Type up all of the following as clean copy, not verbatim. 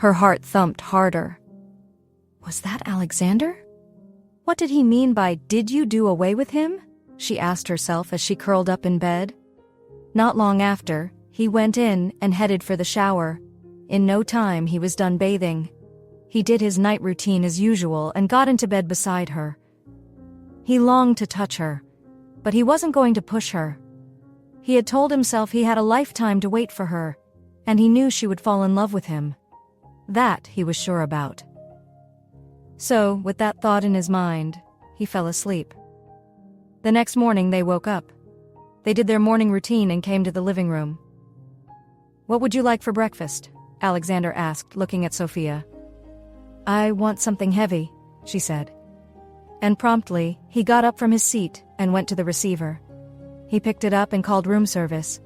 Her heart thumped harder. Was that Alexander? What did he mean by, "Did you do away with him?" she asked herself as she curled up in bed. Not long after, he went in and headed for the shower. In no time, he was done bathing. He did his night routine as usual and got into bed beside her. He longed to touch her, but he wasn't going to push her. He had told himself he had a lifetime to wait for her, and he knew she would fall in love with him. That he was sure about. So, with that thought in his mind, he fell asleep. The next morning they woke up. They did their morning routine and came to the living room. "What would you like for breakfast?" Alexander asked, looking at Sophia. "I want something heavy," she said. And promptly, he got up from his seat and went to the receiver. He picked it up and called room service.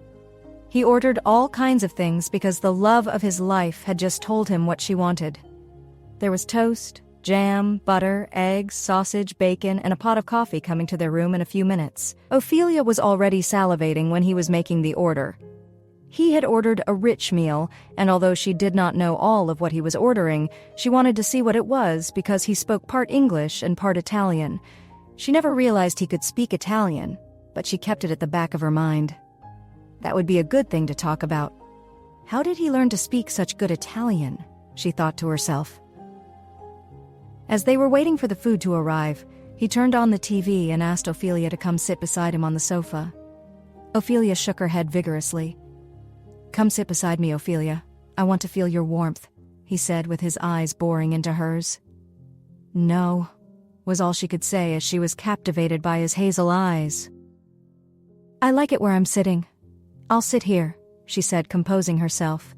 He ordered all kinds of things because the love of his life had just told him what she wanted. There was toast, jam, butter, eggs, sausage, bacon, and a pot of coffee coming to their room in a few minutes. Ophelia was already salivating when he was making the order. He had ordered a rich meal, and although she did not know all of what he was ordering, she wanted to see what it was because he spoke part English and part Italian. She never realized he could speak Italian, but she kept it at the back of her mind. That would be a good thing to talk about. How did he learn to speak such good Italian? She thought to herself. As they were waiting for the food to arrive, he turned on the TV and asked Ophelia to come sit beside him on the sofa. Ophelia shook her head vigorously. "Come sit beside me, Ophelia. I want to feel your warmth," he said with his eyes boring into hers. "No," was all she could say as she was captivated by his hazel eyes. "I like it where I'm sitting. I'll sit here," she said, composing herself.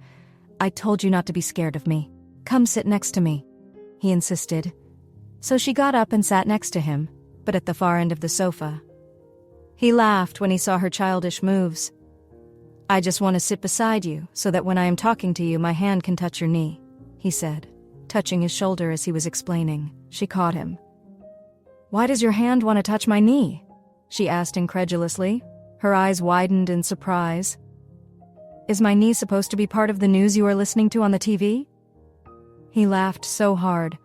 "I told you not to be scared of me. Come sit next to me," he insisted. So she got up and sat next to him, but at the far end of the sofa. He laughed when he saw her childish moves. "I just want to sit beside you so that when I am talking to you, my hand can touch your knee," he said, touching his shoulder as he was explaining. She caught him. "Why does your hand want to touch my knee?" she asked incredulously. Her eyes widened in surprise. "Is my knee supposed to be part of the news you are listening to on the TV?" He laughed so hard.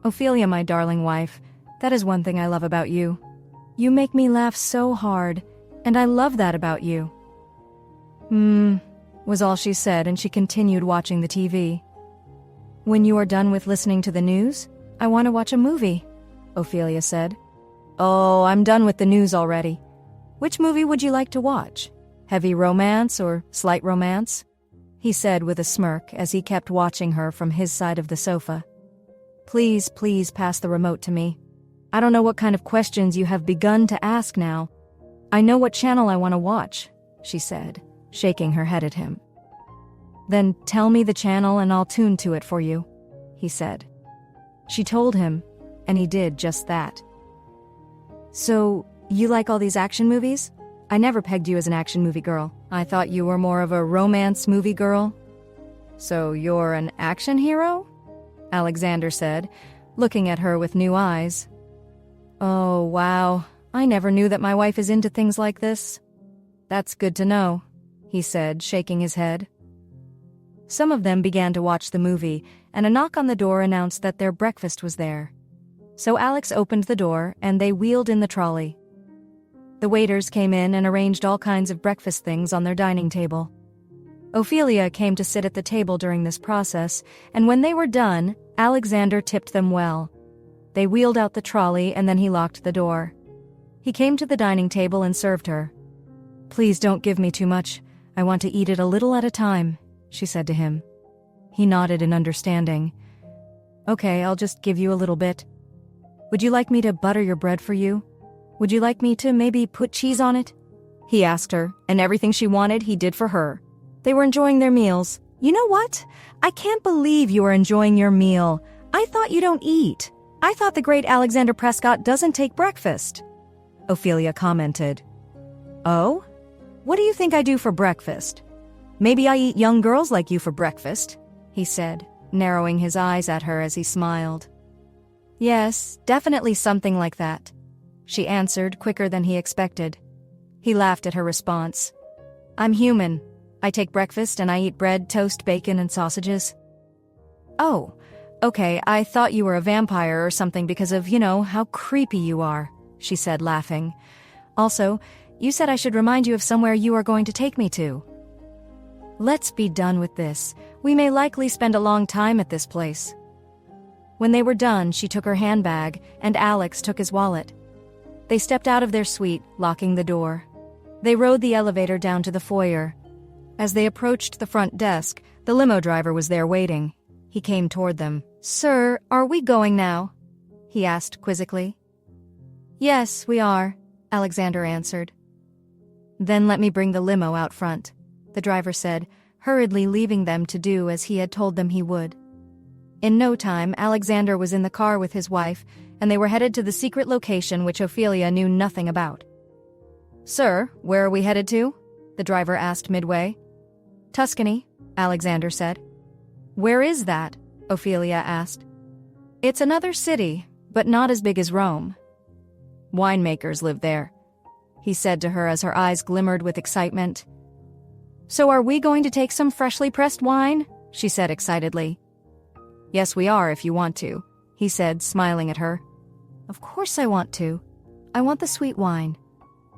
"Ophelia, my darling wife, that is one thing I love about you. You make me laugh so hard, and I love that about you." Was all she said, and she continued watching the TV. "When you are done with listening to the news, I want to watch a movie," Ophelia said. "Oh, I'm done with the news already. Which movie would you like to watch? Heavy romance or slight romance?" he said with a smirk as he kept watching her from his side of the sofa. "Please, please pass the remote to me. I don't know what kind of questions you have begun to ask now. I know what channel I want to watch," she said, shaking her head at him. "Then tell me the channel and I'll tune to it for you," he said. She told him, and he did just that. "So, you like all these action movies? I never pegged you as an action movie girl. I thought you were more of a romance movie girl." "So you're an action hero?" Alexander said, looking at her with new eyes. "Oh, wow. I never knew that my wife is into things like this." "That's good to know," he said, shaking his head. Some of them began to watch the movie, and a knock on the door announced that their breakfast was there. So Alex opened the door, and they wheeled in the trolley. The waiters came in and arranged all kinds of breakfast things on their dining table. Ophelia came to sit at the table during this process, and when they were done, Alexander tipped them well. They wheeled out the trolley, and then he locked the door. He came to the dining table and served her. "Please don't give me too much. I want to eat it a little at a time," she said to him. He nodded in understanding. "Okay, I'll just give you a little bit. Would you like me to butter your bread for you? Would you like me to maybe put cheese on it?" he asked her, and everything she wanted he did for her. They were enjoying their meals. "You know what? I can't believe you are enjoying your meal. I thought you don't eat. I thought the great Alexander Prescott doesn't take breakfast," Ophelia commented. "Oh? What do you think I do for breakfast? Maybe I eat young girls like you for breakfast," he said, narrowing his eyes at her as he smiled. "Yes, definitely something like that," she answered quicker than he expected. He laughed at her response. "I'm human. I take breakfast and I eat bread, toast, bacon, and sausages." Oh, okay, I thought you were a vampire or something because of, how creepy you are, she said, laughing. Also, you said I should remind you of somewhere you are going to take me to. Let's be done with this. We may likely spend a long time at this place. When they were done, she took her handbag, and Alex took his wallet. They stepped out of their suite, locking the door. They rode the elevator down to the foyer. As they approached the front desk, the limo driver was there waiting. He came toward them. "Sir, are we going now?" he asked quizzically. "Yes, we are," Alexander answered. "Then let me bring the limo out front," the driver said, hurriedly leaving them to do as he had told them he would. In no time, Alexander was in the car with his wife, and they were headed to the secret location which Ophelia knew nothing about. "Sir, where are we headed to?" the driver asked midway. "Tuscany," Alexander said. "Where is that?" Ophelia asked. "It's another city, but not as big as Rome. Winemakers live there," he said to her as her eyes glimmered with excitement. "So are we going to take some freshly pressed wine?" she said excitedly. "Yes, we are, if you want to," he said, smiling at her. "Of course I want to. I want the sweet wine.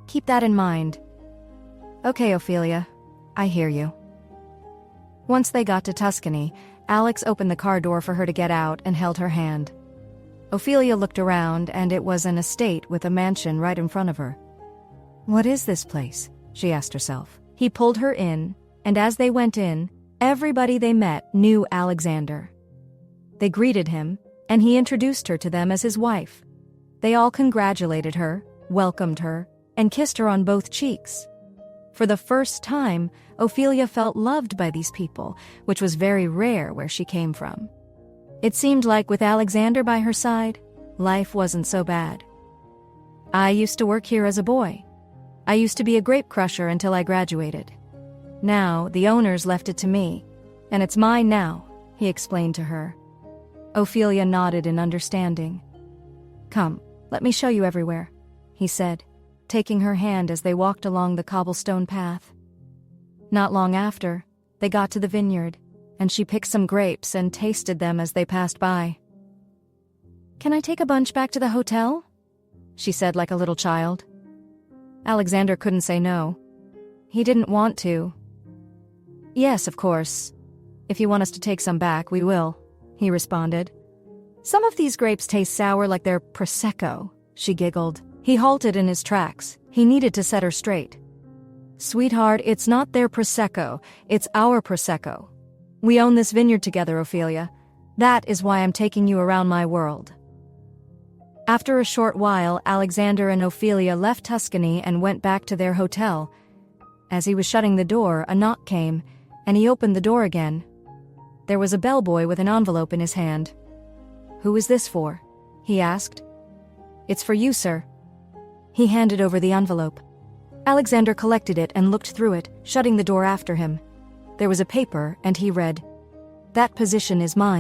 Keep that in mind." "Okay, Ophelia. I hear you." Once they got to Tuscany, Alex opened the car door for her to get out and held her hand. Ophelia looked around, and it was an estate with a mansion right in front of her. "What is this place?" she asked herself. He pulled her in, and as they went in, everybody they met knew Alexander. They greeted him, and he introduced her to them as his wife. They all congratulated her, welcomed her, and kissed her on both cheeks. For the first time, Ophelia felt loved by these people, which was very rare where she came from. It seemed like with Alexander by her side, life wasn't so bad. "I used to work here as a boy. I used to be a grape crusher until I graduated. Now, the owners left it to me, and it's mine now," he explained to her. Ophelia nodded in understanding. "Come, let me show you everywhere," he said, taking her hand as they walked along the cobblestone path. Not long after, they got to the vineyard, and she picked some grapes and tasted them as they passed by. "Can I take a bunch back to the hotel?" she said like a little child. Alexander couldn't say no. He didn't want to. "Yes, of course. If you want us to take some back, we will," he responded. "Some of these grapes taste sour like they're Prosecco," she giggled. He halted in his tracks. He needed to set her straight. "Sweetheart, it's not their Prosecco, it's our Prosecco. We own this vineyard together, Ophelia. That is why I'm taking you around my world." After a short while, Alexander and Ophelia left Tuscany and went back to their hotel. As he was shutting the door, a knock came, and he opened the door again. There was a bellboy with an envelope in his hand. "Who is this for?" he asked. "It's for you, sir." He handed over the envelope. Alexander collected it and looked through it, shutting the door after him. There was a paper, and he read, "That position is mine."